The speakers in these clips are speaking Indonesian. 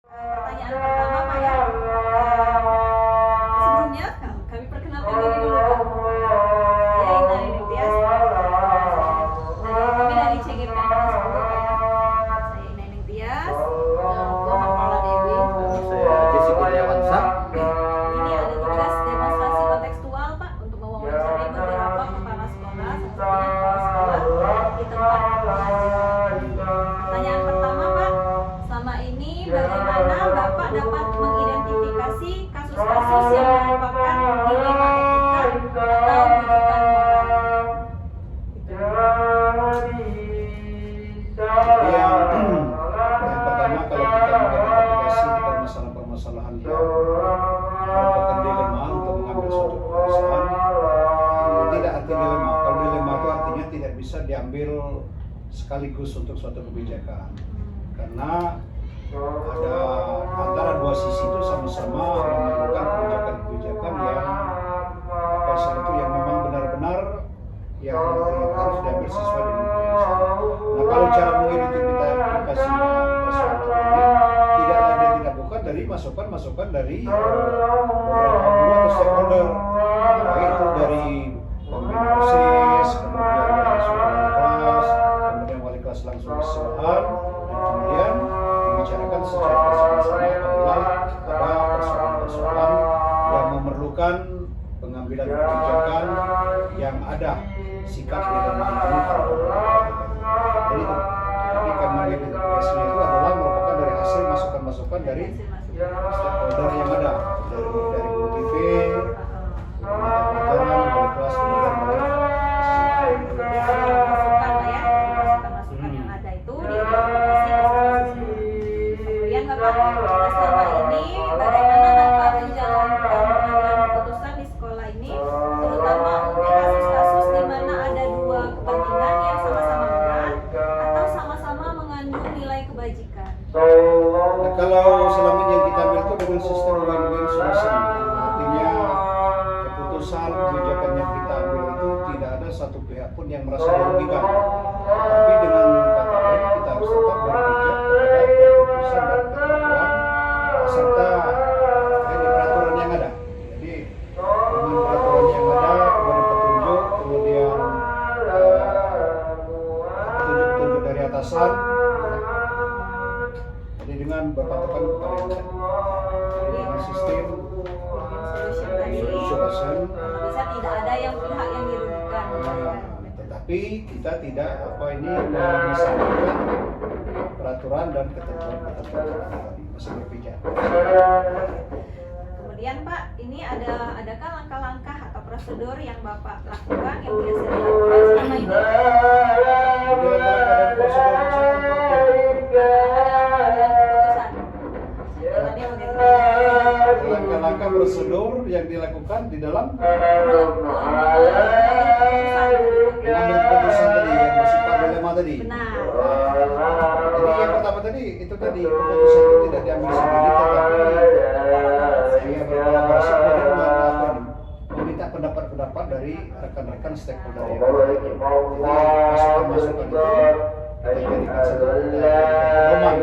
Pertanyaan pertama Pak ya. Sebelumnya kami perkenalkan diri dulu Pak. Saya Ina Ningtyas. Kami dari CGP Angkatan 10 Pak ya. Saya Ina Ningtyas. Gua Mala Dewi. Saya Jesse Kurniawansa. Ini ada tugas demonstrasi kontekstual Pak untuk mewawancarai beberapa kepala sekolah, salah satunya kepala sekolah di tempat pengajian. Pertanyaan pertama Pak, selama ini bagaimana Bapak dapat mengidentifikasi kasus-kasus yang merupakan dilema etika atau rujukan moral? Yang pertama, kalau kita mengidentifikasi permasalahan-permasalahan yang merupakan dilema untuk mengambil suatu keputusan, tidak arti dilema. Kalau dilema itu artinya tidak bisa diambil sekaligus untuk suatu kebijakan, karena ada antara dua sisi itu sama-sama memerlukan kebijakan-kebijakan yang memang benar-benar yang harus diambil sesuai dengan kebiasaan. Nah, kalau cara mengidentifikasi persoalan ini tidak lain dan tidak bukan dari masukan-masukan dari beberapa guru atau stakeholder, baik itu dari pemimpin OSIS, kemudian dari wali kelas, kemudian wali kelas langsung keseluruhan, dan kemudian dibicarakan secara bersama-sama apabila ada persoalan-persoalan yang memerlukan pengambilan kebijakan yang ada sikap di dalam itu. Jadi itu. Jadi karena identifikasinya itu adalah merupakan dari hasil masukan-masukan dari stakeholder yang ada, dari guru TV, pelajaran, wali kelas, kemudian dari Masukan yang ada itu diidentifikasi kasus-kasusnya. Kemudian Bapak, selama ini bagaimana Bapak menjalankan pengambilan keputusan di sekolah ini, terutama untuk kasus-kasus di mana ada dua kepentingan yang sama-sama benar atau sama-sama mengandung nilai kebajikan? Nah, kalau selama ini yang kita ambil itu dengan sistem win-win solution, artinya keputusan kebijakan yang kita ambil itu tidak ada satu pihak pun yang merasa dirugikan. Tapi dengan kata lain kita harus tetap berpijak kepada keputusan dan ketentuan serta peraturan yang ada. Jadi dengan peraturan yang ada, kemudian petunjuk, kemudian petunjuk dari atasan. Jadi dengan berpatokan kepada itu. Jadi dengan sistem solution, Bisa tidak ada yang pihak yang dirugikan. tetapi kita tidak memisahkan peraturan dan ketentuan masih berpijak. Kemudian Pak, ini adakah langkah-langkah atau prosedur yang Bapak lakukan yang biasa dilakukan selama ini? Langkah-langkah prosedur yang dilakukan di dalam mengambil keputusan tadi yang bersifat dilema tadi. Benar. Jadi yang pertama tadi itu tadi keputusan itu tidak diambil sendiri, tetapi saya berkolaborasi kemudian meminta pendapat-pendapat dari rekan-rekan stakeholder yang ada. Jadi masukan-masukan itu kita jadikan satu pedoman.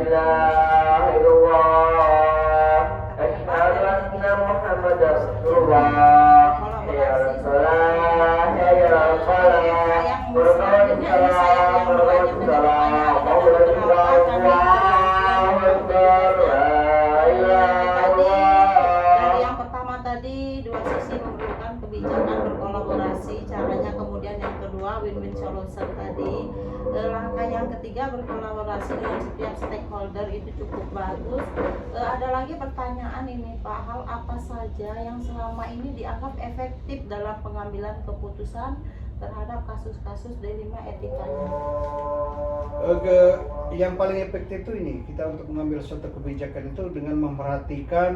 Yang pertama tadi dua sisi memerlukan kebijakan berkolaborasi, caranya kemudian yang kedua win-win solution tadi. Langkahnya yang ketiga berkolaborasi dengan setiap stakeholder itu cukup bagus. Ada lagi pertanyaan ini Pak, hal apa saja yang selama ini dianggap efektif dalam pengambilan keputusan terhadap kasus-kasus dilema etikanya? Yang paling efektif itu ini, kita untuk mengambil suatu kebijakan itu dengan memperhatikan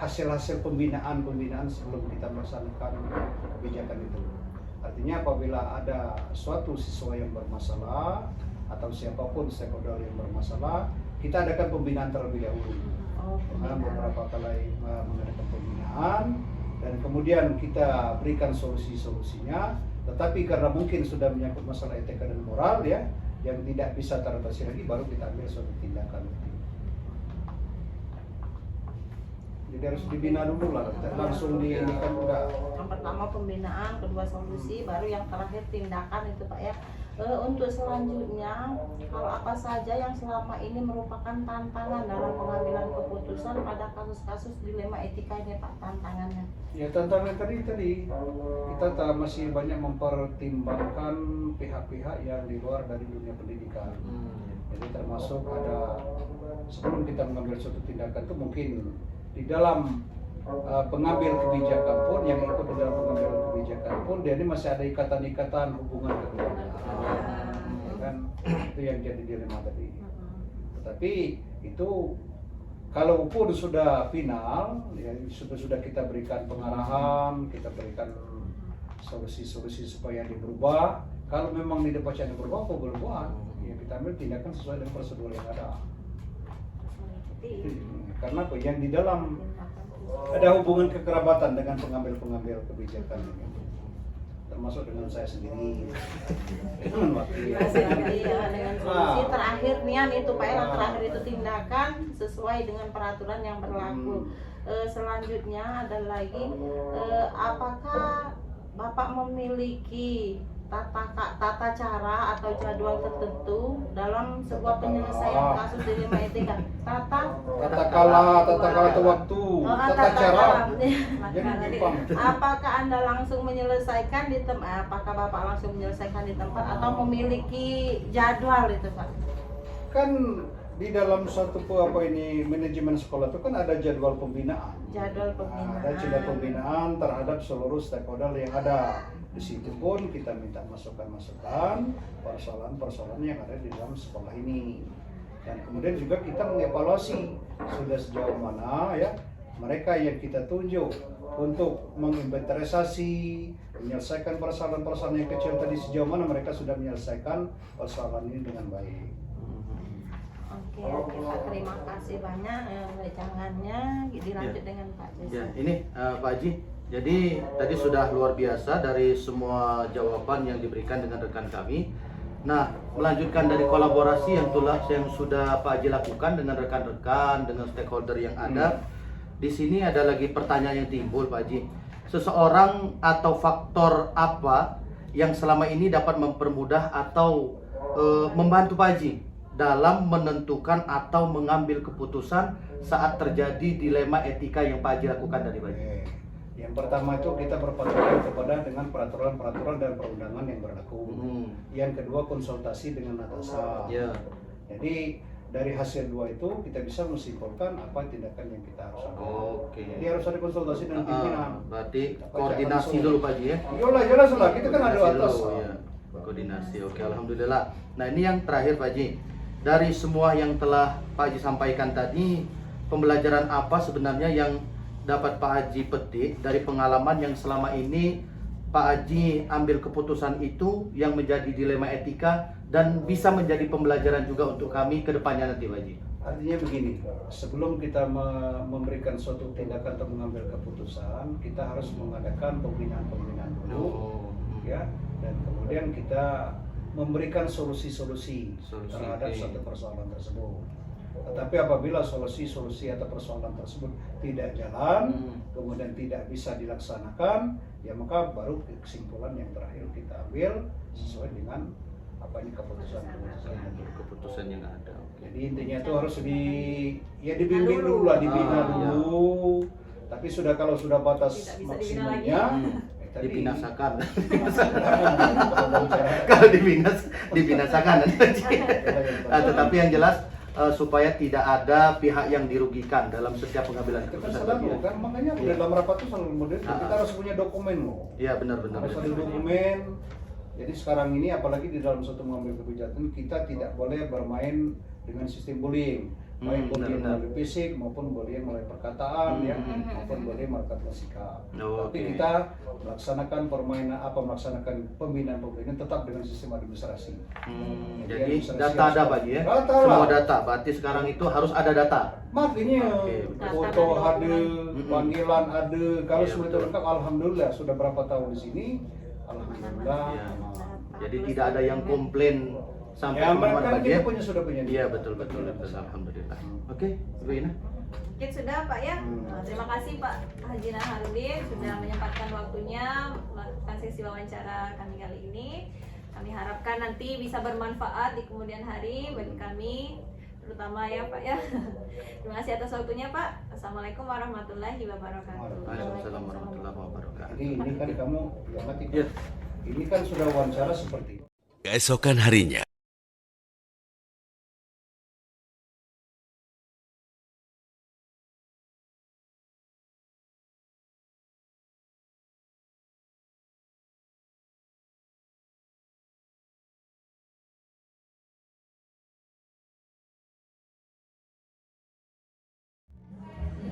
hasil-hasil pembinaan sebelum kita melaksanakan kebijakan itu. Artinya apabila ada suatu siswa yang bermasalah atau siapapun stakeholder yang bermasalah, kita adakan pembinaan terlebih dahulu. Dengan beberapa kali mengadakan pembinaan dan kemudian kita berikan solusi-solusinya. Tetapi karena mungkin sudah menyangkut masalah etika dan moral ya, yang tidak bisa teratasi lagi, baru kita ambil suatu tindakan. Jadi harus dibina dulu lah, langsung di ini kan udah. Yang pertama pembinaan, kedua solusi, baru yang terakhir tindakan itu Pak ya. Untuk selanjutnya, hal apa saja yang selama ini merupakan tantangan dalam pengambilan keputusan pada kasus-kasus dilema etika ini Pak, tantangannya? Ya tantangan tadi kita masih banyak mempertimbangkan pihak-pihak yang di luar dari dunia pendidikan. Jadi termasuk ada, sebelum kita mengambil suatu tindakan itu mungkin di dalam pengambil kebijakan pun, yang ikut di dalam pengambilan kebijakan pun, dia ini masih ada ikatan-ikatan hubungan kekeluargaan, kan itu yang jadi dilema tadi. Tetapi itu kalau pun sudah final, ya sudah kita berikan pengarahan, kita berikan solusi-solusi supaya dia berubah. Kalau memang tidak pasti berubah, apa berubah? Ya kita ambil tindakan sesuai dengan prosedur yang ada. Karena yang di dalam ada hubungan kekerabatan dengan pengambil kebijakan ini, termasuk dengan saya sendiri. Dengan wakil. Dengan solusi terakhir Nian itu Pak, yang terakhir itu tindakan sesuai dengan peraturan yang berlaku. Selanjutnya ada lagi, apakah Bapak memiliki tata cara atau jadwal tertentu dalam sebuah penyelesaian kasus dilema etika? Tata kala atau waktu, tata cara. Jadi apakah Anda langsung menyelesaikan di tempat? Apakah Bapak langsung menyelesaikan di tempat atau memiliki jadwal itu Pak? Kan di dalam suatu manajemen sekolah itu kan ada jadwal pembinaan. Ada jadwal pembinaan terhadap seluruh stakeholder yang ada. Di situ pun kita minta masukan-masukan persoalan-persoalan yang ada di dalam sekolah ini. Dan kemudian juga kita mengevaluasi sudah sejauh mana ya mereka yang kita tunjuk untuk menginventarisasi, menyelesaikan persoalan-persoalan yang kecil tadi, sejauh mana mereka sudah menyelesaikan persoalan ini dengan baik. Oke Pak, terima kasih banyak wejangannya. Dilanjut dengan Pak Jason. Ya, ini Pak Haji. Jadi tadi sudah luar biasa dari semua jawaban yang diberikan dengan rekan kami. Nah, melanjutkan dari kolaborasi yang sudah Pak Haji lakukan dengan rekan-rekan, dengan stakeholder yang ada. Di sini ada lagi pertanyaan yang timbul Pak Haji. Seseorang atau faktor apa yang selama ini dapat mempermudah atau membantu Pak Haji dalam menentukan atau mengambil keputusan saat terjadi dilema etika yang Pak Haji lakukan tadi Pak Haji? Yang pertama itu kita berpatokan kepada dengan peraturan-peraturan dan perundangan yang berlaku. Yang kedua konsultasi dengan atasan. Jadi dari hasil dua itu kita bisa menyimpulkan apa tindakan yang kita harus ambil. Jadi harus ada konsultasi dengan pimpinan. Berarti koordinasi dulu Pak Haji ya? Jelas lah, kita kan ada atas. Koordinasi, oke, alhamdulillah. Nah ini yang terakhir Pak Haji. Dari semua yang telah Pak Haji sampaikan tadi, pembelajaran apa sebenarnya yang dapat Pak Haji petik dari pengalaman yang selama ini Pak Haji ambil keputusan itu yang menjadi dilema etika dan bisa menjadi pembelajaran juga untuk kami ke depannya nanti Pak Haji? Artinya begini, sebelum kita memberikan suatu tindakan atau mengambil keputusan, kita harus mengadakan pembinaan dulu, ya, dan kemudian kita memberikan solusi-solusi terhadap suatu persoalan tersebut. Tetapi apabila solusi atau persoalan tersebut tidak jalan, kemudian tidak bisa dilaksanakan, ya maka baru kesimpulan yang terakhir kita ambil sesuai dengan keputusan yang ada. Jadi intinya itu harus dibimbing dulu lah, dibina dulu. Tapi kalau sudah batas maksimalnya, Tadi- dibinasakan. Wawancara. Kalau dibinasakan. Tetapi yang jelas supaya tidak ada pihak yang dirugikan dalam setiap pengambilan Itu kan keputusan. selalu tadi ya. kan, makanya Iya. dalam rapat itu selalu modern. Ah. Kita harus punya dokumen loh. Iya benar-benar. Harus ada dokumen. Jadi sekarang ini apalagi di dalam suatu mengambil kebijakan kita tidak boleh bermain dengan sistem bullying. Baik bullying benar. melalui fisik maupun bullying melalui perkataan ya, Hmm. maupun bullying melalui sikap. Oh, Tapi oke. kita melaksanakan melaksanakan pembinaan tetap dengan sistem administrasi. Jadi data ada Pak Haji ya? Data Semua lah. data, berarti sekarang itu harus ada data. Makanya Oke. foto Data dan ada, dokumen. panggilan ada, kalau Iya, semua itu betul. lengkap, alhamdulillah sudah berapa tahun di sini, alhamdulillah. Iya. Jadi tidak ada yang komplain sampai Ya, kemana-mana kan Pak Haji ya? kita sudah punya. Iya betul, alhamdulillah. Oke, Ibu Ina. Mungkin sudah Pak ya. Hmm. Terima kasih Pak Haji Naharudin sudah menyempatkan waktunya melakukan sesi wawancara kami kali ini. Kami harapkan nanti bisa bermanfaat di kemudian hari bagi kami, terutama ya Pak ya. Terima kasih atas waktunya Pak. Assalamualaikum warahmatullahi wabarakatuh. Waalaikumsalam warahmatullahi wabarakatuh. Jadi ini kan kamu, ya mati. Iya. Ini kan sudah wawancara seperti itu. Keesokan harinya,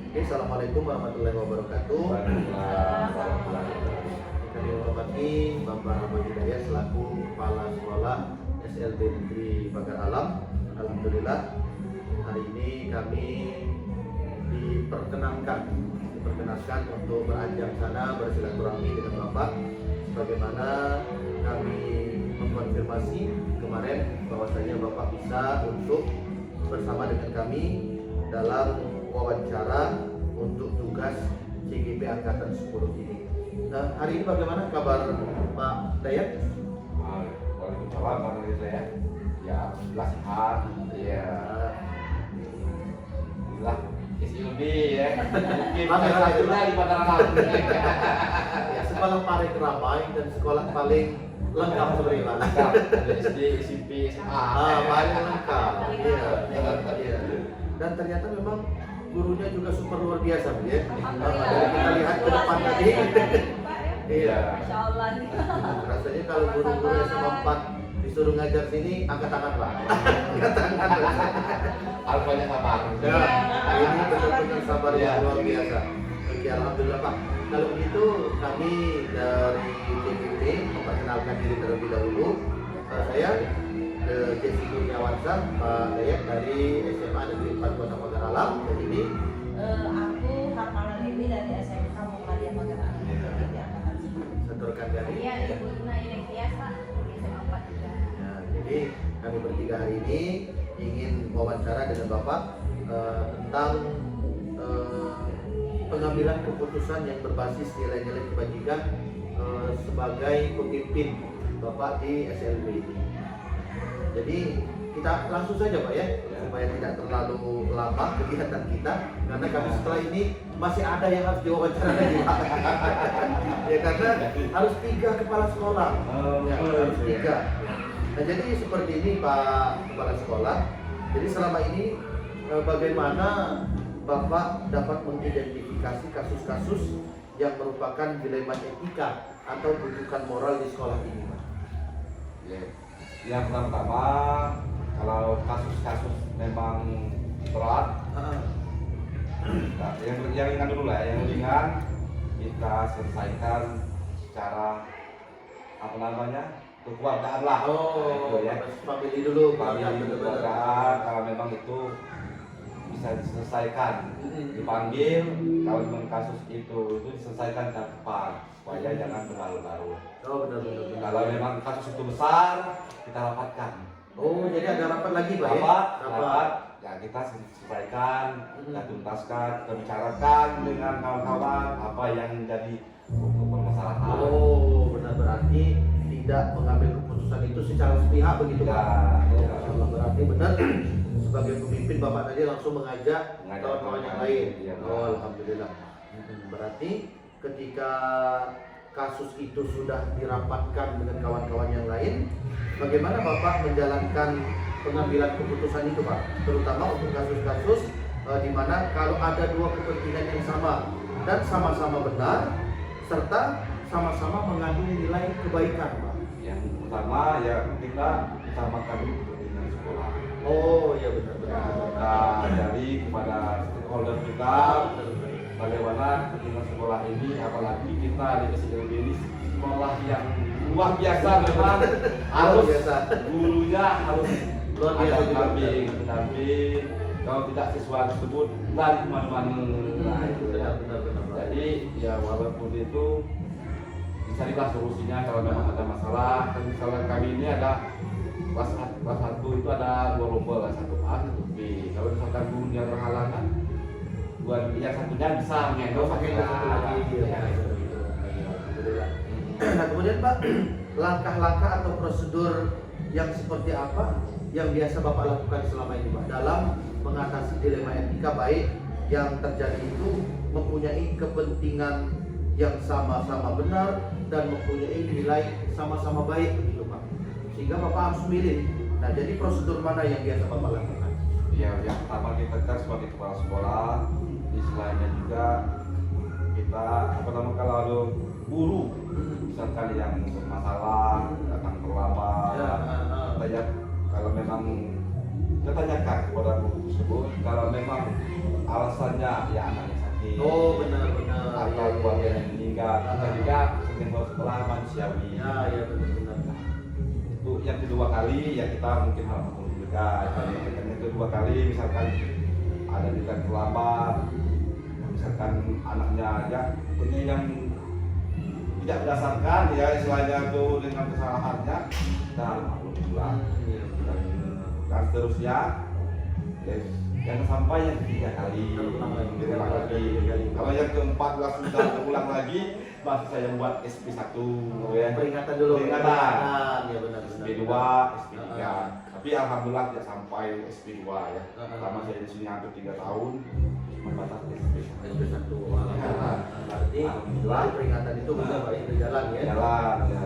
Oke, Assalamualaikum warahmatullahi wabarakatuh. Kami menghormati Bapak Ahmad Hidayat selaku Kepala Sekolah SLB Negeri Pagar Alam. Alhamdulillah hari ini kami diperkenankan untuk beranjak sana bersilaturahmi dengan Bapak. Sebagaimana kami mengkonfirmasi kemarin bahwasanya Bapak bisa untuk bersama dengan kami dalam wawancara untuk tugas CGP Angkatan 10 ini. Hari ini bagaimana kabar Pak Dayat? Waalaikumsalam warahmatullahi ya. Ya, alhamdulillah sehat. Ya, alhamdulillah isi lebih ya. Mungkin Ramai, salah satunya di Padang Alam. Ya, sekolah paling ramai dan sekolah paling lengkap sebenarnya Pak. Lengkap. Ada SD, SMP, SMA. Paling lengkap. Iya. Dan ternyata memang gurunya juga super luar biasa Bu, ya. Dari kita lihat ke depan tadi. Iya. Masya Allah. Rasanya kalau guru-guru SMA 4 disuruh ngajar sini, angkat tangan Pak. Angkat tangan. Harus banyak sabar. Ya, ini benar-benar sabar yang luar biasa. Oke, alhamdulillah Pak. Kalau begitu kami dari CGP memperkenalkan diri terlebih dahulu. Saya Jesse Kurniawansyah, Pak Dayat dari SMA Negeri 4 Kota Pagar Alam. Dan ini Aku Harmala Dewi dari SMK Muhammadiyah Pagar Alam. setorkan dari. Iya, Ibu Ina Inekias Pak. SMA 4 juga. Ya, jadi kami bertiga hari ini ingin wawancara dengan Bapak tentang pengambilan keputusan yang berbasis nilai-nilai kebajikan sebagai pemimpin Bapak di SLB ini. Jadi kita langsung saja Pak ya, supaya tidak terlalu lama kegiatan kita, karena kami setelah ini masih ada yang harus diwawancara lagi Pak. Ya karena harus 3 kepala sekolah. Ya, harus 3. Nah jadi seperti ini Pak Kepala Sekolah. Jadi selama ini bagaimana Bapak dapat mengidentifikasi kasus-kasus yang merupakan dilema etika atau rujukan moral di sekolah ini Pak? Ya. Yang pertama, kalau kasus-kasus memang berat, nah, yang ringan dulu lah, yang ringan kita selesaikan secara apa namanya kekeluargaan lah. Oh, Gitu ya. family dulu Pak. Kami Ya, benar-benar. kekeluargaan kalau memang itu bisa diselesaikan, dipanggil kalau memang kasus itu diselesaikan cepat supaya jangan berlarut-larut. Oh benar-benar. Kalau memang kasus itu besar, kita rapatkan. Oh jadi ada rapat lagi Pak ya? Rapat, ya kita selesaikan, kita tuntaskan, kita bicarakan dengan kawan-kawan apa yang menjadi pokok permasalahan. Oh benar, berarti tidak mengambil keputusan itu secara sepihak begitu Pak? Ya, ya. Masya Allah, berarti benar sebagai pemimpin Bapak tadi langsung mengajak kawan-kawan yang lain. Iya, Oh alhamdulillah. Berarti ketika kasus itu sudah dirapatkan dengan kawan-kawan yang lain, bagaimana Bapak menjalankan pengambilan keputusan itu Pak? Terutama untuk kasus-kasus di mana kalau ada dua kepentingan yang sama dan sama-sama benar serta sama-sama mengandung nilai kebaikan Pak. Yang pertama ya kita utamakan kepentingan sekolah. Oh iya benar. Kita dari kepada stakeholder kita bagaimana kepentingan sekolah ini, apalagi kita di SLB ini sekolah yang luar biasa memang harus biasa. gurunya harus Luar biasa ada juga. pendamping. Kalau tidak siswa tersebut lari kemana-mana. Nah, itu ya. Benar. Jadi ya walaupun itu dicarilah solusinya kalau memang ada masalah. Kan misalnya kami ini ada kelas 1 itu ada 2 lomba, 1A, 1B. Kalau misalkan gurunya berhalangan, yang satunya bisa mengendong pakai Nah kemudian Pak, langkah-langkah atau prosedur yang seperti apa yang biasa Bapak lakukan selama ini Pak dalam mengatasi dilema etika, baik yang terjadi itu mempunyai kepentingan yang sama-sama benar dan mempunyai nilai sama-sama baik begitu Pak, sehingga Bapak harus milih. Nah jadi prosedur mana yang biasa Bapak lakukan? Ya, yang pertama kita kan sebagai kepala sekolah, istilahnya juga kita kalau ada guru misalkan yang bermasalah datang terlambat, tanya kalau memang kita tanyakan kepada guru tersebut kalau memang alasannya ya anaknya sakit, Oh benar atau keluarga yang meninggal, kita juga sering sekolah manusiawi. ya benar. Itu yang kedua kali ya kita mungkin hal juga. Yang kedua kali misalkan ada di terlambat, misalkan anaknya ya ini yang tidak berdasarkan ya istilahnya itu dengan kesalahannya dan alhamdulillah dan seterusnya ya, jangan sampai yang ketiga kali diulang lagi. Kalau yang keempat sudah terulang lagi masih saya buat SP1 ya. Peringatan dulu. Peringatan. Ya benar. SP2, SP3. Tapi alhamdulillah tidak sampai SP2 ya. Pertama saya di sini hampir 3 tahun cuma batas SP1. SP1. Berarti Alhamdulillah. peringatan itu benar Pak, berjalan ya. Jalan ya.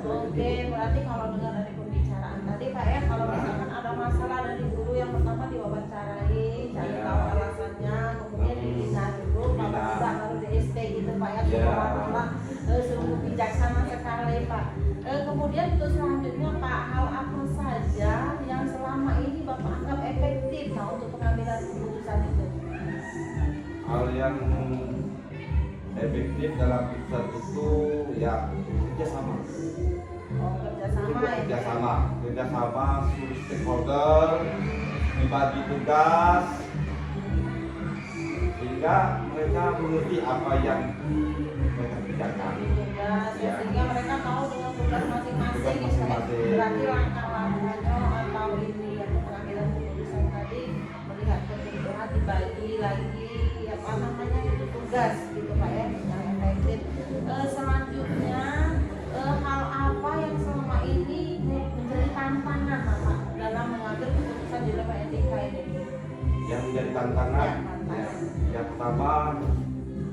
Oke, berarti kalau dengar dari pembicaraan tadi Pak ya, kalau misalkan ada masalah dari guru yang pertama diwawancarai, cari tahu alasannya, kemudian dibina dulu, kalau sudah harus di ST gitu Pak ya, seolah-olah sungguh bijaksana sekali Pak. Kemudian untuk selanjutnya Pak, hal apa saja yang selama ini Bapak anggap efektif untuk pengambilan keputusan itu? Hal yang efektif dalam keputusan itu ya kerjasama. Oh, kerjasama ya? Kerjasama seluruh stakeholder, dibagi tugas sehingga mereka mengerti apa yang mereka kerjakan. Tugas, ya. Sehingga mereka tahu dengan tugas masing-masing, berarti langkah-langkahnya atau ini yang pengambilan keputusan tadi melihat kebutuhan dibagi lagi apa namanya itu tugas gitu Pak ya yang efektif. Selanjutnya hal apa yang selama ini menjadi tantangan Pak dalam mengambil keputusan dilema etika ini? Yang menjadi tantangan ya, yang pertama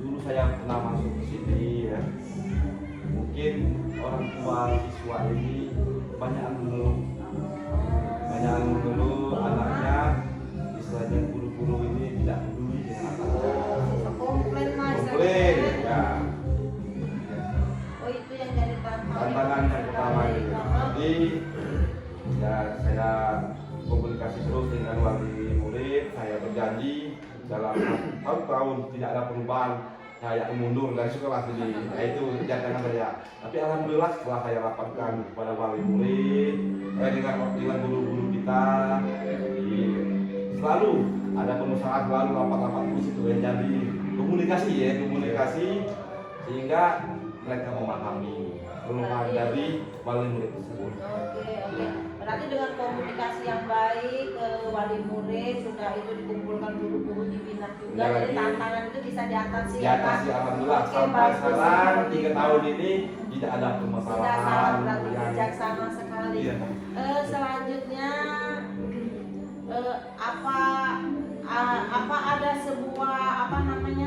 dulu saya pernah masuk ke sini ya, mungkin orang tua siswa ini banyak mengeluh anaknya, istilahnya guru-guru ini tidak peduli dengan anaknya, Komplain lah komplain ya. Oh itu yang jadi Tantangan yang pertama itu. Jadi ya saya komunikasi terus dengan wali murid, saya berjanji dalam tahun-tahun tidak ada perubahan, saya akan mundur dari sekolah sini. Nah, itu jangan saya. Tapi alhamdulillah setelah saya rapatkan kepada wali murid dengan guru-guru kita, selalu ada pengusaha, selalu rapat-rapat terus itu ya. Jadi komunikasi sehingga mereka memahami keluhan dari wali murid tersebut. Oke. Berarti dengan komunikasi yang baik wali murid sudah itu dikumpulkan guru-guru dibina juga. Ya, Jadi lagi. tantangan itu bisa diatasi Di atas ya alhamdulillah Oke, sampai bagus. sekarang 3 tahun ini tidak ada Tidak permasalahan. salah, berarti yang bijaksana sekali. Iya. Selanjutnya apa ada sebuah apa namanya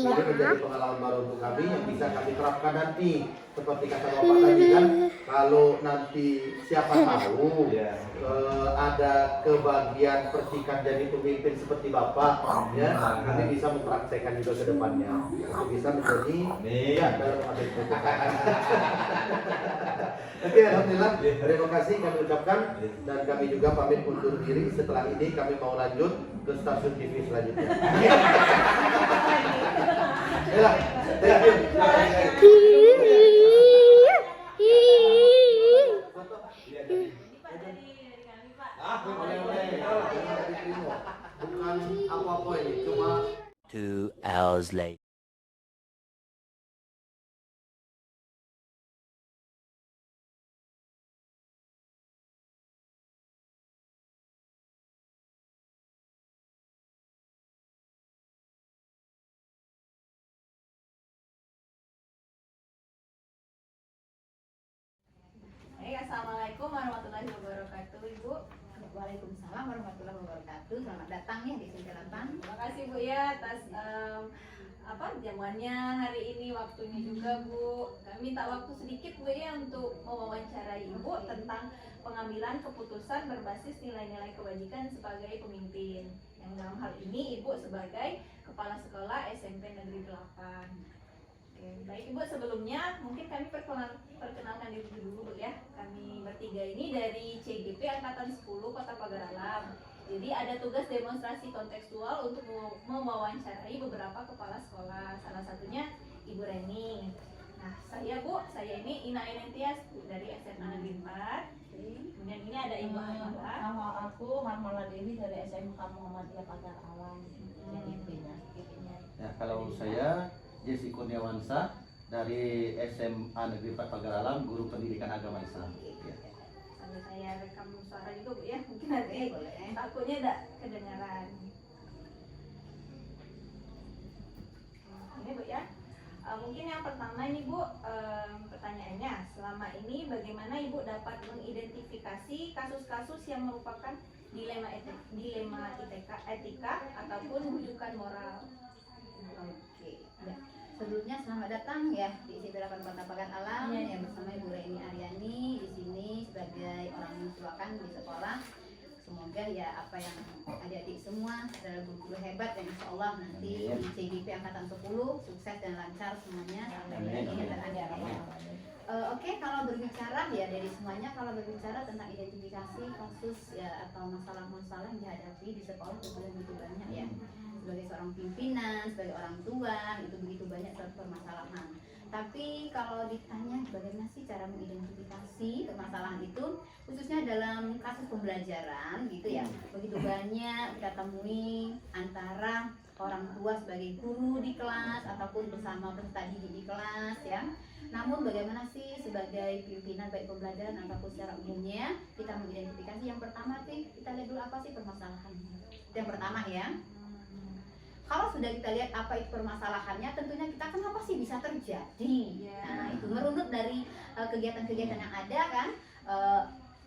Jadi menjadi pengalaman baru untuk kami yang bisa kami terapkan nanti. Seperti kata Bapak tadi kan, kalau nanti siapa tahu ada kebagian percikan jadi pemimpin seperti Bapak, ya kami bisa mempraktekkan juga ke depannya untuk bisa menjadi ya dalam mengambil keputusan. Oke, alhamdulillah. Terima kasih kami ucapkan dan kami juga pamit undur diri. Setelah ini kami mau lanjut ke stasiun TV selanjutnya. Ya, thank you. Bukan apa-apa ini, cuma 2 hours later. Assalamualaikum warahmatullahi wabarakatuh, Ibu. Waalaikumsalam warahmatullahi wabarakatuh. Selamat datang ya di Singkatan. Terima kasih Bu ya atas jamuannya hari ini, waktunya juga Bu. Kami minta waktu sedikit Bu ya untuk mewawancarai Ibu tentang pengambilan keputusan berbasis nilai-nilai kebajikan sebagai pemimpin. Yang dalam hal ini Ibu sebagai Kepala Sekolah SMP Negeri 8. Oke, baik Ibu, sebelumnya mungkin kami perkenalkan diri dulu Bu ya. Kami bertiga ini dari CGP Angkatan 10 Kota Pagar Alam. Jadi ada tugas demonstrasi kontekstual untuk mewawancarai beberapa kepala sekolah. Salah satunya Ibu Reni. Nah, saya ini Ina Enentias dari SMA Negeri 4. Kemudian ini ada Ibu Hamala. Nama aku Marmala Dewi dari SMK Muhammadiyah Pagar Alam. ya, kalau saya Jesse Kurniawansa dari SMA Negeri 4 Pagar Alam, guru pendidikan agama Islam. Ya. Sambil saya rekam suara juga Bu ya, mungkin nanti takutnya tidak kedengaran. Ini Bu ya. Mungkin yang pertama ini Bu, pertanyaannya, selama ini bagaimana Ibu dapat mengidentifikasi kasus-kasus yang merupakan dilema etika ataupun rujukan moral? Oke. Ya. Sebelumnya selamat datang ya di IP8 Kota Pagar Alam yang bersama Ibu Reni Aryani di sini sebagai orang mensuakan di sekolah. Semoga ya apa yang adik-adik semua adalah guru-guru hebat dan insya Allah nanti di CGP Angkatan 10 sukses dan lancar semuanya sampai ini terakhir. Oke, kalau berbicara ya dari semuanya, kalau berbicara tentang identifikasi kasus ya atau masalah-masalah yang dihadapi di sekolah itu begitu banyak ya. Sebagai seorang pimpinan, sebagai orang tua, itu begitu banyak permasalahan. Tapi kalau ditanya bagaimana sih cara mengidentifikasi permasalahan itu, khususnya dalam kasus pembelajaran gitu ya, begitu banyak kita temui antara orang tua sebagai guru di kelas ataupun bersama peserta didik di kelas ya. Namun bagaimana sih sebagai pimpinan baik pembelajaran ataupun secara umumnya kita mengidentifikasi? Yang pertama sih kita lihat dulu apa sih permasalahannya. Yang pertama ya. Kalau sudah kita lihat apa itu permasalahannya, tentunya kita kenapa sih bisa terjadi. Nah itu merunut dari kegiatan-kegiatan yang ada kan,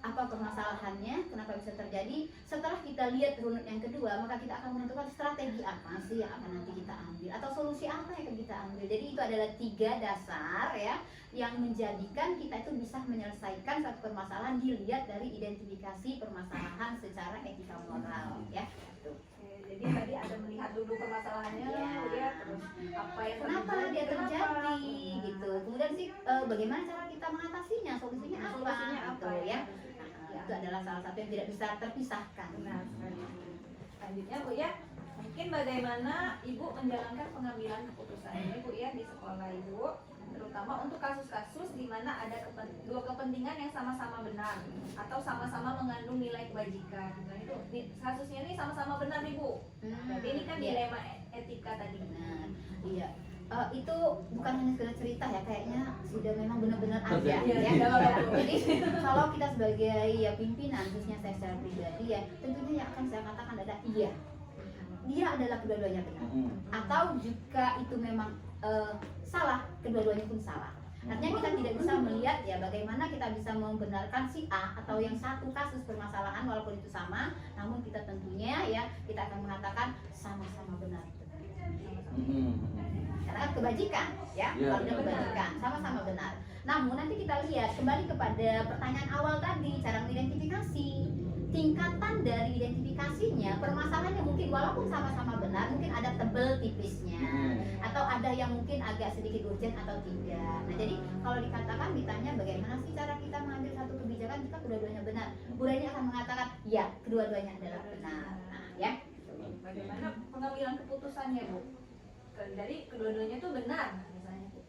apa permasalahannya, kenapa bisa terjadi. Setelah kita lihat runut yang kedua, maka kita akan menentukan strategi apa sih yang akan nanti kita ambil atau solusi apa yang akan kita ambil. Jadi itu adalah 3 dasar ya yang menjadikan kita itu bisa menyelesaikan satu permasalahan dilihat dari identifikasi permasalahan secara etika moral ya. Jadi tadi ada melihat dulu permasalahannya, ya, terus apa yang kenapa dia terjadi, gitu. Kemudian sih bagaimana cara kita mengatasinya, solusinya apa, gitu ya. Nah, itu adalah salah satu yang tidak bisa terpisahkan. Nah, selanjutnya Bu ya, mungkin bagaimana Ibu menjalankan pengambilan keputusan ini Bu ya di sekolah Ibu, terutama untuk kasus-kasus di mana ada dua kepentingan yang sama-sama benar atau sama-sama mengandung nilai kebajikan. Nah itu kasusnya ini sama-sama benar nih Bu. Jadi ini kan dilema etika tadi. Nah, iya. Itu bukan hanya sekedar cerita ya, kayaknya sudah memang benar-benar ada ya. Jadi kalau kita sebagai ya pimpinan, khususnya saya secara pribadi ya, tentunya yang akan saya katakan adalah iya. Dia adalah kedua-duanya benar. Atau jika itu memang salah, kedua-duanya pun salah. Artinya kita tidak bisa melihat ya bagaimana kita bisa membenarkan si A atau yang satu kasus permasalahan walaupun itu sama, namun kita tentunya ya kita akan mengatakan sama-sama benar. kebajikan, ya, Iya, kalau dia benar. kebajikan, sama-sama benar. Namun nanti kita lihat kembali kepada pertanyaan awal tadi, cara mengidentifikasi. Tingkatan dari identifikasinya, permasalahannya mungkin walaupun sama-sama benar, mungkin ada tebel tipisnya, atau ada yang mungkin agak sedikit urgent atau tidak. Nah, jadi kalau dikatakan ditanya bagaimana sih cara kita mengambil satu kebijakan jika kedua-duanya benar, Bu Reni akan mengatakan ya, kedua-duanya adalah benar. Nah, ya. Bagaimana pengambilan keputusannya, Bu? Jadi kedua-duanya itu benar misalnya, Bu.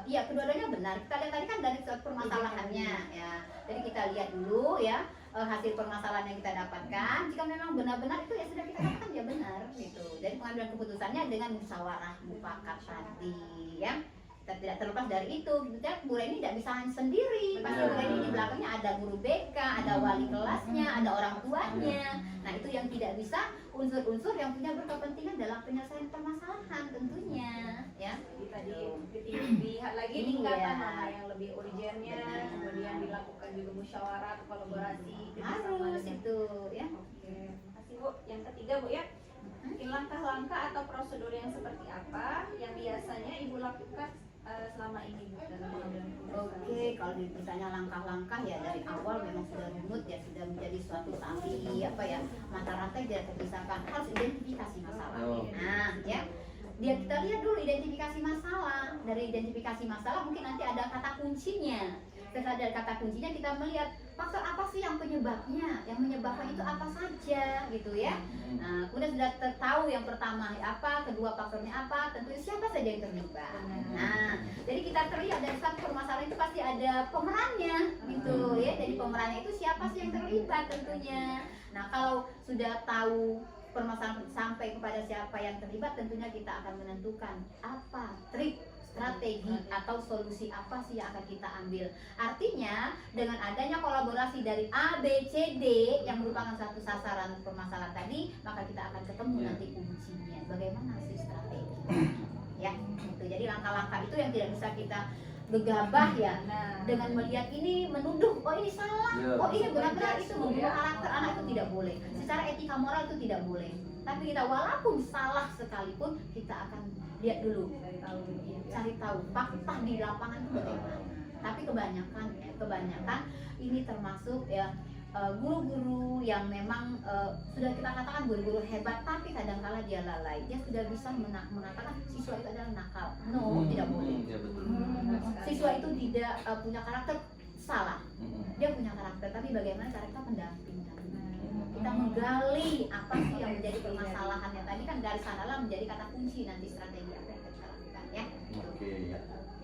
Iya, kedua-duanya benar. Kita lihat tadi kan dari suatu permasalahannya, ya. Jadi kita lihat dulu ya hasil permasalahan yang kita dapatkan. Jika memang benar-benar itu ya sudah kita katakan ya benar, gitu. Jadi pengambilan keputusannya dengan musyawarah mufakat tadi, ya. Kita tidak terlepas dari itu. Kita Bu Reni tidak bisa hanya sendiri. Pasti Bu Reni di belakangnya ada guru BK, ada wali kelasnya, ada orang tuanya. Nah, itu yang tidak bisa unsur-unsur yang punya berkepentingan dalam penyelesaian permasalahan tentunya, ya. Jadi tadi dilihat lagi tingkatan Iya. mana yang lebih urgennya, Benar. kemudian dilakukan juga musyawarah atau kolaborasi kerjasama Harus dengan- itu, ya. Oke, makasih Bu. Yang ketiga Bu ya, mungkin langkah-langkah atau prosedur yang seperti apa yang biasanya Ibu lakukan selama ini Bu dalam pengambilan keputusan? Oke, kalau ditanya langkah-langkah ya dari awal memang sudah runut ya, sudah menjadi suatu tali apa ya, mata rantai tidak terpisahkan, harus identifikasi masalah. Oh. Nah, ya. Dia kita lihat dulu identifikasi masalah. Dari identifikasi masalah mungkin nanti ada kata kuncinya. Setelah dari kata kuncinya kita melihat faktor apa sih yang penyebabnya, yang menyebabkan itu apa saja gitu ya. Nah, kemudian sudah tahu yang pertama apa, kedua faktornya apa, tentunya siapa saja yang terlibat. Nah, jadi kita terlihat dari satu permasalahan itu pasti ada pemerannya gitu ya. Jadi pemerannya itu siapa sih yang terlibat tentunya. Nah, kalau sudah tahu permasalahan sampai kepada siapa yang terlibat, tentunya kita akan menentukan apa trik, strategi atau solusi apa sih yang akan kita ambil. Artinya dengan adanya kolaborasi dari A, B, C, D yang merupakan satu sasaran permasalahan tadi, maka kita akan ketemu nanti kuncinya. Bagaimana sih strategi? Ya, gitu. Jadi langkah-langkah itu yang tidak bisa kita gegabah ya Nah, dengan melihat ini menuduh, oh ini salah, Ya. oh ini benar-benar itu membunuh karakter anak, itu tidak boleh. Secara etika moral itu tidak boleh. Tapi kita walaupun salah sekalipun kita akan lihat dulu, dari tahu dulu ya. cari tahu fakta di lapangan itu bagaimana. Tapi kebanyakan ini termasuk ya guru-guru yang memang sudah kita katakan guru-guru hebat, tapi kadang-kala dia lalai. Dia sudah bisa mengatakan siswa itu adalah nakal. No, tidak boleh. Ya betul. Siswa itu tidak punya karakter, salah. Dia punya karakter, tapi bagaimana cara kita mendampingkan? Kita menggali apa sih yang menjadi permasalahannya tadi, kan dari sanalah menjadi kata kunci nanti strategi apa yang kita lakukan ya. Oke.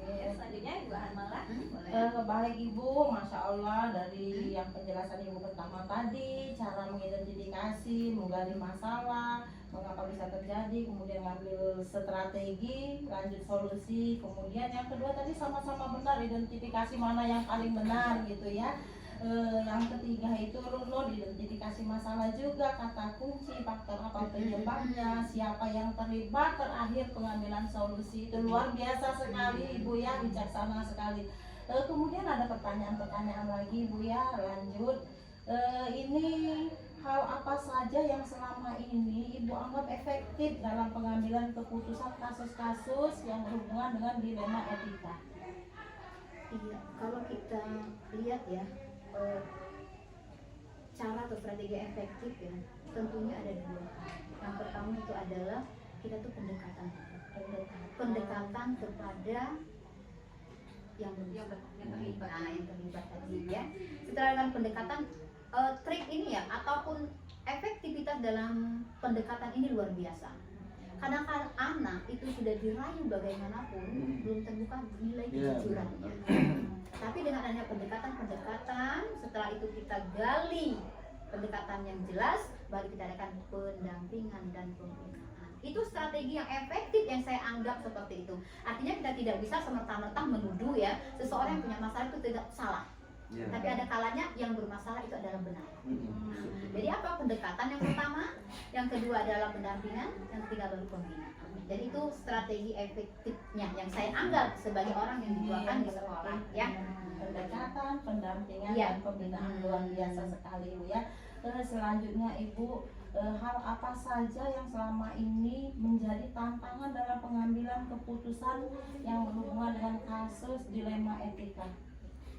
Oke, selanjutnya Ibu Hanmala. Boleh. Baik Ibu, Masya Allah dari yang penjelasan Ibu pertama tadi, cara mengidentifikasi, menggali masalah, mengapa bisa terjadi, kemudian ngambil strategi, lanjut solusi, kemudian yang kedua tadi sama-sama benar, identifikasi mana yang paling benar gitu ya. Yang ketiga itu runut, identifikasi masalah juga, kata kunci, faktor apa penyebabnya, siapa yang terlibat, terakhir pengambilan solusi. Itu luar biasa sekali Ibu ya, bijaksana sekali. Kemudian ada pertanyaan-pertanyaan lagi Bu ya, lanjut. Ini hal apa saja yang selama ini Ibu anggap efektif dalam pengambilan keputusan kasus-kasus yang berhubungan dengan dilema etika? Iya, kalau kita lihat ya cara atau strategi efektif ya, tentunya ada dua. Yang pertama itu adalah kita tuh pendekatan kepada yang terlibat. Nah, yang terlibat tadi ya. Setelah dengan pendekatan, trik ini ya ataupun efektivitas dalam pendekatan ini luar biasa. Kadang-kadang anak itu sudah dirayu bagaimanapun belum terbuka nilai kejujurannya. Tapi dengan adanya pendekatan, setelah itu kita gali pendekatan yang jelas, baru kita adakan pendampingan dan pembinaan. Itu strategi yang efektif yang saya anggap seperti itu. Artinya kita tidak bisa semerta-merta menuduh ya seseorang yang punya masalah itu tidak salah. Ya. Tapi ada kalanya yang bermasalah itu adalah benar. Jadi apa pendekatan yang pertama, yang kedua adalah pendampingan, yang ketiga baru pembinaan. Jadi itu strategi efektifnya yang saya anggap sebagai orang yang dituakan di sekolah ya. Pendekatan, pendampingan, Iya. dan pembinaan luar biasa sekali Ibu ya. Selanjutnya Ibu, hal apa saja yang selama ini menjadi tantangan dalam pengambilan pengambilan keputusan yang berhubungan dengan kasus dilema etika.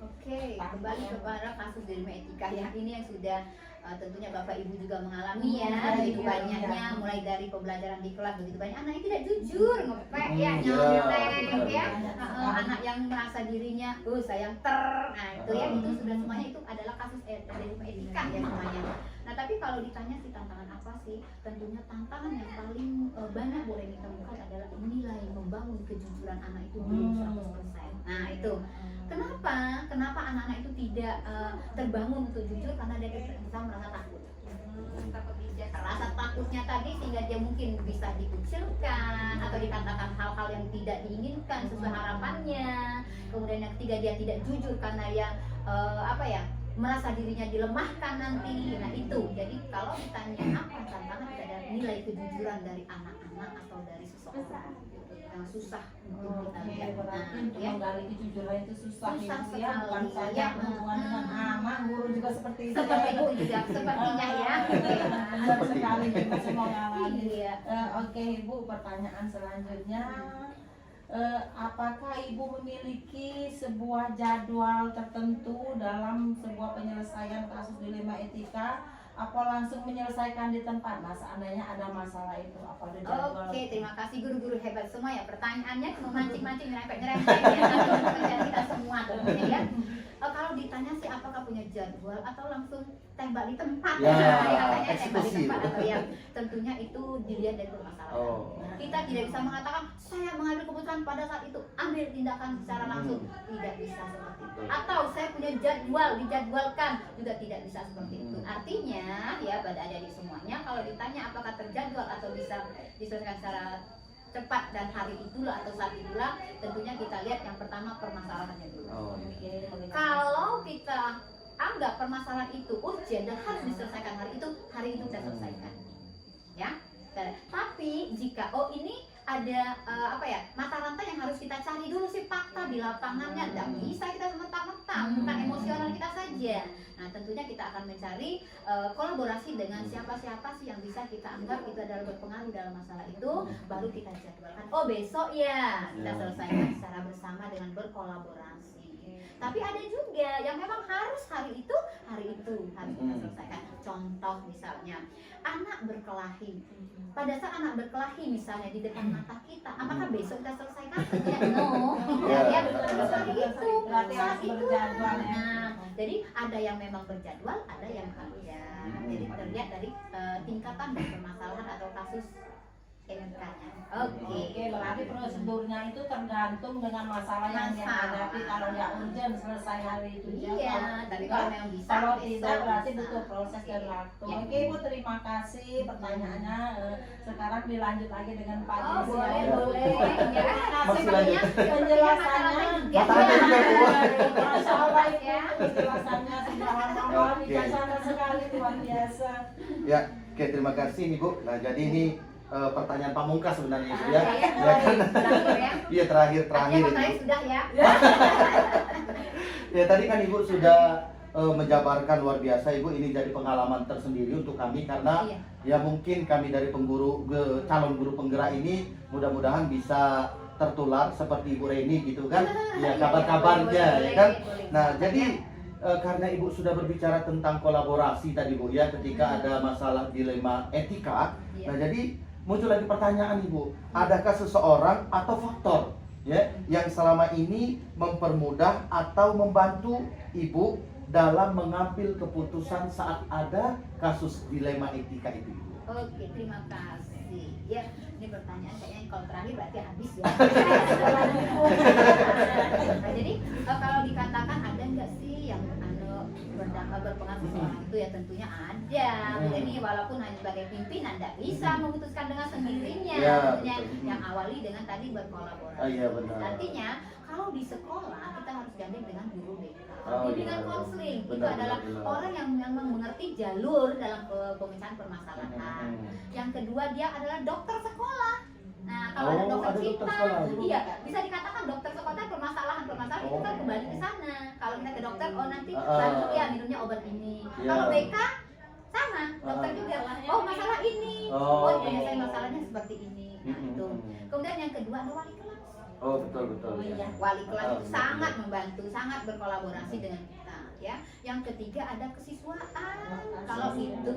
Oke, kembali kepada kasus dilema etika ya. Ini yang sudah tentunya Bapak Ibu juga mengalami ya. Begitu banyaknya, mulai dari pembelajaran di kelas, begitu banyak anak yang tidak jujur, ngepek ya, nyontek ya. Anak yang merasa dirinya, saya yang nah itu ya, itu sudah semuanya itu adalah kasus dilema etika ya semuanya. Nah tapi kalau ditanya sih tantangan apa sih? Tentunya tantangan yang paling banyak boleh ditemukan adalah nilai membangun kejujuran anak itu belum 100%. Nah itu Kenapa anak-anak itu tidak terbangun untuk jujur? Karena dia bisa merasa takut. Rasa takutnya tadi sehingga dia mungkin bisa dikucilkan atau dikatakan hal-hal yang tidak diinginkan sesuai harapannya. Kemudian yang ketiga, dia tidak jujur karena yang merasa dirinya dilemahkan nanti. Nah itu, jadi kalau ditanya apa tantangan, ada nilai kejujuran dari anak-anak atau dari seseorang yang susah untuk kita lihat. Berarti untuk menggali kejujuran itu susah ya, bukan saja ya, berhubungan dengan anak, guru juga seperti itu. Seperti itu juga sepertinya ya. Benar sekali kita semua mengalami. Iya. Oke Ibu, pertanyaan selanjutnya. Apakah Ibu memiliki sebuah jadwal tertentu dalam sebuah penyelesaian kasus dilema etika? Apa langsung menyelesaikan di tempat? Nah, seandainya ada masalah itu, apa ada jadwal? Oke, terima kasih guru-guru hebat semua ya. Pertanyaannya memancing-mancing, nyerempet-nyerempet ya. Kerjaan kita semua tentunya ya. Kalau ditanya sih apakah punya jadwal atau langsung tembak di tempat ya, katanya tembak di tempat atau ya, tentunya itu dilihat dari permasalahan. Kita tidak bisa mengatakan saya mengambil keputusan pada saat itu, ambil tindakan secara langsung, tidak bisa seperti itu. Atau saya punya jadwal, dijadwalkan, juga tidak bisa seperti itu. Artinya ya pada adik-adik semuanya, kalau ditanya apakah terjadwal atau bisa diselesaikan secara cepat dan hari itulah atau saat itulah, tentunya kita lihat yang pertama permasalahannya dulu. Kalau kita anggap permasalahan itu urgent dan harus diselesaikan hari itu kita selesaikan, ya. Tapi jika ini ada mata rantai yang harus kita cari dulu sih fakta di lapangannya, tidak bisa kita semerta-merta bukan emosional kita saja. Nah tentunya kita akan mencari kolaborasi dengan siapa-siapa sih yang bisa kita anggap itu adalah berpengaruh dalam masalah itu, baru kita jadwalkan. Oh besok ya kita selesaikan secara bersama dengan berkolaborasi. Tapi ada juga yang memang harus hari itu harus kita selesaikan. Contoh misalnya anak berkelahi. Pada saat anak berkelahi misalnya di depan mata kita, apakah besok kita selesaikan? Ya, no. Ya, harus hari itu, saat itu. Nah, jadi ada yang memang berjadwal, ada yang tidak. Jadi terlihat dari tingkatan permasalahan atau kasus MK-nya. Oke, berarti prosedurnya itu tergantung dengan masalah yang dihadapi. Kalau dia urgent selesai hari itu. Iya, tapi kalau memang bisa, kalau tidak berarti butuh proses dan waktu. Ya. Oke Ibu, terima kasih pertanyaannya. Sekarang dilanjut lagi dengan Pak Jesse. Boleh. Masih lanjut. Penjelasannya Matanya juga Bu. Masya Allah ya. Penjelasannya sudah lama bijaksana sekali, luar biasa. Ya, oke, terima kasih Ibu. Nah, jadi ini pertanyaan pamungkas sebenarnya Ibu ya. Iya, terakhir ini. Sudah ya. Ya, tadi kan Ibu sudah menjabarkan luar biasa Ibu, ini jadi pengalaman tersendiri untuk kami karena ya mungkin kami dari calon guru penggerak ini mudah-mudahan bisa tertular seperti Ibu Reni gitu kan. Ya, kabar-kabarnya ya kan. Nah, jadi karena Ibu sudah berbicara tentang kolaborasi tadi Bu ya, ketika ada masalah dilema etika. Nah, jadi muncul lagi pertanyaan Ibu, adakah seseorang atau faktor ya yang selama ini mempermudah atau membantu Ibu dalam mengambil keputusan saat ada kasus dilema etika itu Ibu? Oke, terima kasih. Ya, ini pertanyaan kayaknya kalau terakhir berarti habis ya. Nah, jadi kalau dikatakan ada nggak sih yang berpengaruh seorang itu, ya tentunya ada. Jadi walaupun hanya sebagai pimpinan tidak bisa memutuskan dengan sendirinya. Tentunya yang awali dengan tadi berkolaborasi. Iya, benar. Artinya kalau di sekolah kita harus gandeng dengan guru BK. Oh, Bimbingan iya. konseling itu Benar, adalah benar. orang yang memang mengerti jalur dalam pemecahan permasalahan. Yang kedua dia adalah dokter sekolah. Nah, kalau ada dokter ada kita, dokter sekolah. iya bisa dikatakan dokter sekolah permasalahan itu kan kembali ke sana. Kalau kita ke dokter, oh nanti bantu ya minumnya obat ini. Iya. Kalau BK sama, dokter juga. Oh masalah ini. Oh biasanya masalahnya seperti ini. Nah, itu. Kemudian yang kedua ada wali kelas. Oh betul betul. Ya. Wali kelas itu betul, sangat betul. membantu, sangat berkolaborasi dengan kita, ya. Yang ketiga ada kesiswaan. Kalau itu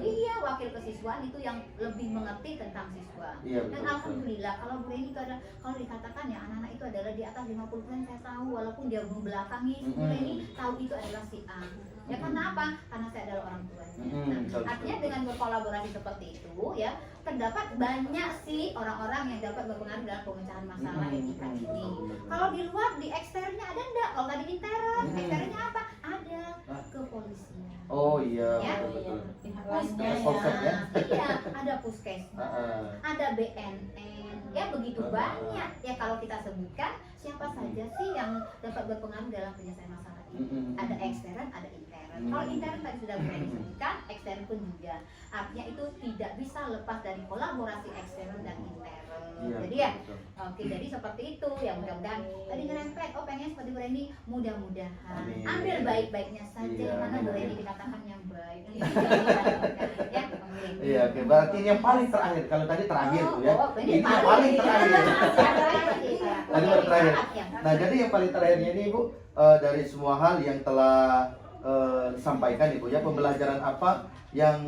wakil kesiswaan itu yang lebih mengerti tentang siswa. Iya, Dan betul, alhamdulillah kalau Bu Reni itu ada, kalau dikatakan ya anak-anak itu adalah di atas 50% saya tahu, walaupun dia membelakangi Bu Reni tahu itu adalah si A. Ya karena apa? Karena saya adalah orang tuanya. Nah, betul, artinya betul. dengan berkolaborasi seperti itu ya, terdapat banyak sih orang-orang yang dapat berpengaruh dalam pemecahan masalah etika ini. Kalau di luar, di eksternnya ada enggak? Kalau tadi intern, eksternnya apa? Ada kepolisian. Oh iya Ya. betul betul. Puskesmas, Polsek ya? iya, ada puskesmas, ada BNN, ya begitu banyak. Ya kalau kita sebutkan siapa saja sih yang dapat berpengaruh dalam penyelesaian masalah ini? Ada ekstern, ada intern. Kalau intern tadi sudah mulai disebutkan, ekstern pun juga. Artinya itu tidak bisa lepas dari kolaborasi ekstern dan intern. Iya, Jadi ya, betul. oke, jadi seperti itu. Ya mudah-mudahan tadi ngerempet, oh pengen seperti Bu Reni, mudah-mudahan Amin. ambil baik-baiknya saja Iya, yang mana Bu amin. Reni dikatakan yang baik. Ya, amin. Iya oke. Berarti ini yang paling terakhir. Kalau tadi terakhir tuh ya. Ini Ini yang paling terakhir. Tadi baru terakhir. Ya. Nah jadi yang paling terakhirnya ini Ibu, dari semua hal yang telah disampaikan Ibu ya, pembelajaran apa yang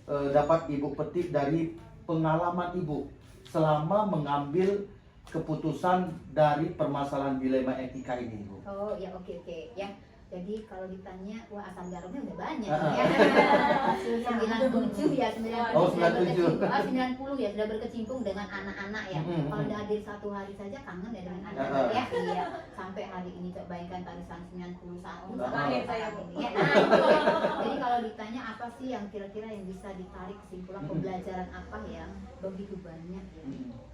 dapat Ibu petik dari pengalaman Ibu selama mengambil keputusan dari permasalahan dilema etika ini Ibu? Oh ya, oke ya. Jadi kalau ditanya, wah asam garamnya udah banyak Ah. ya. 97 ya, 90 Oh, sudah 97. berkecimpung. 90 ya sudah berkecimpung dengan anak-anak ya. Mm-hmm. Kalau udah hadir satu hari saja kangen ya dengan anak-anak Ah. ya. Iya. Sampai hari ini coba bayangkan tarisan 91 Ah. sampai saat ini ya. Nah, itu ya. Jadi kalau ditanya apa sih yang kira-kira yang bisa ditarik kesimpulan pembelajaran apa ya? Begitu banyak ya.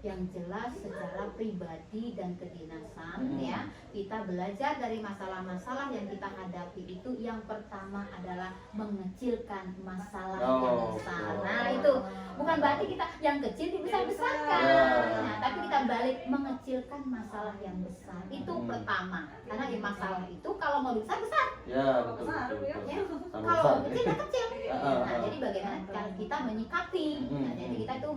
Yang jelas secara pribadi dan kedinasan ya, kita belajar dari masalah-masalah yang kita hadapi itu yang pertama adalah mengecilkan masalah yang besar. Nah itu bukan berarti kita yang kecil dibesar-besarkan, nah, tapi kita balik mengecilkan masalah yang besar itu pertama, karena di masalah itu kalau mau besar-besar Ya betul betul betul. ya, Sama kalau besar, kecil ya. ya kecil. Nah jadi bagaimana kalau kita menyikapi, nah, jadi kita itu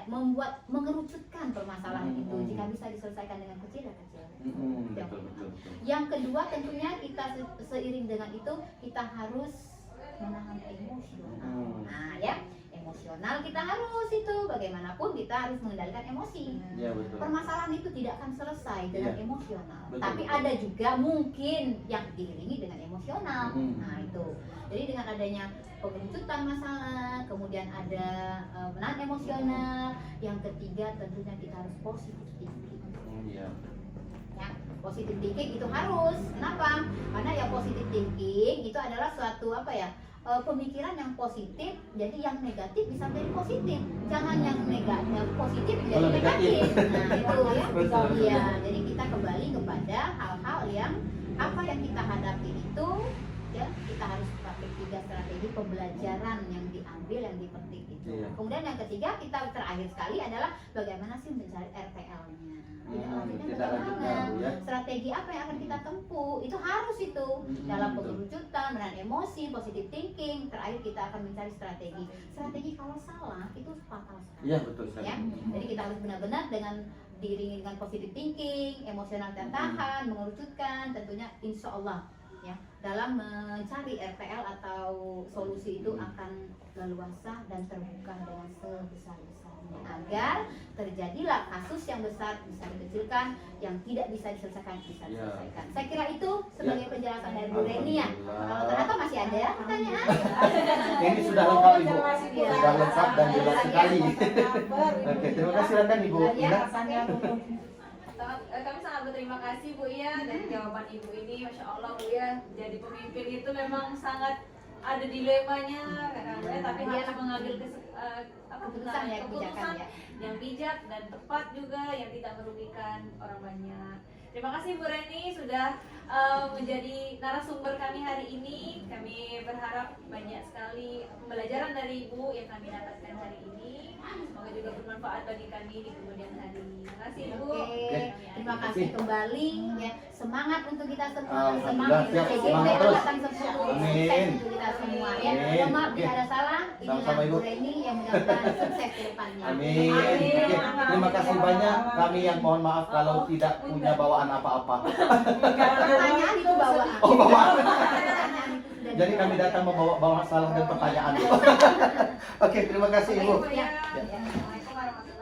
membuat mengerucutkan permasalahan itu, jika bisa diselesaikan dengan kecil ya kecil. Betul betul betul. Yang kedua tentunya kita seiring dengan itu kita harus menahan emosional. Nah ya, emosional kita harus itu bagaimanapun kita harus mengendalikan emosi. Ya betul. Permasalahan itu tidak akan selesai dengan Iya. emosional. Betul, Tapi betul. ada juga mungkin yang diiringi dengan emosional. Nah itu. Jadi dengan adanya pengerucutan masalah, kemudian ada menahan emosional. Yang ketiga tentunya kita harus positif thinking. Iya. Ya, positive thinking itu harus. Kenapa? Karena ya positive thinking itu adalah suatu pemikiran yang positif. Jadi yang negatif bisa menjadi positif. Jangan yang negatif positif menjadi Kalau negatif. negatif. Nah itu ya. Betul. Iya. Jadi kita kembali kepada hal-hal yang apa yang kita hadapi itu ya, kita harus pakai 3 strategi pembelajaran yang diambil, yang dipetik itu. Iya. Kemudian yang ketiga kita terakhir sekali adalah bagaimana sih mencari RPL-nya. Tidak lanjutnya Bu ya. Strategi apa yang akan kita tempuh itu harus itu dalam betul. pengerucutan, menahan emosi, positive thinking. Terakhir kita akan mencari strategi. Strategi kalau salah itu fatal sekali. Iya betul sekali. Ya, jadi kita harus benar-benar dengan diiringi dengan positive thinking, emosional tertahan, mengerucutkan, tentunya insya Allah ya dalam mencari RPL atau solusi itu akan leluasa dan terbuka dengan sebesar-besarnya agar terjadilah kasus yang besar bisa dikecilkan, yang tidak bisa diselesaikan bisa Ya. diselesaikan. Saya kira itu sebagai penjelasan dari Bu Reni ya. Alhamdulillah. Kalau ternyata masih ada pertanyaan? Ini sudah lengkap Ibu. Jelas, Ibu. Sudah lengkap dan jelas sekali. Oke, Oke, terima kasih silakan Ibu. Ya, Ina. Kami sangat berterima kasih Bu ya dari jawaban Ibu ini, Masya Allah Bu ya, jadi pemimpin itu memang sangat ada dilemanya kadang-kadang, tapi harus mengambil Keputusan ya, kebijakan ya. yang bijak dan tepat juga, yang tidak merugikan orang banyak. Terima kasih Bu Reni sudah menjadi narasumber kami hari ini. Kami berharap banyak sekali pembelajaran dari Ibu yang kami dapatkan hari ini. Semoga juga bermanfaat bagi kami di kemudian hari. Terima kasih Ibu. Oke, terima kasih kembali ya. Semangat untuk kita semua, Alhamdulillah, semangat siap, untuk semangat terus. angkatan 10, Amin. sukses untuk kita semua ya. Amin. Mohon maaf Oke. jika ada salah. Sama-sama, Inilah Ibu. Bu Reni yang mudah-mudahan sukses ke depannya. Amin. Oke, terima kasih banyak. Kami yang mohon maaf kalau tidak punya bawaan apa-apa. Pertanyaan itu bawa. Oh, bawaan. Pertanyaan itu sudah Jadi kami datang membawa masalah dan pertanyaan. Oke, terima kasih Ibu. Ya. Assalamualaikum warahmatullahi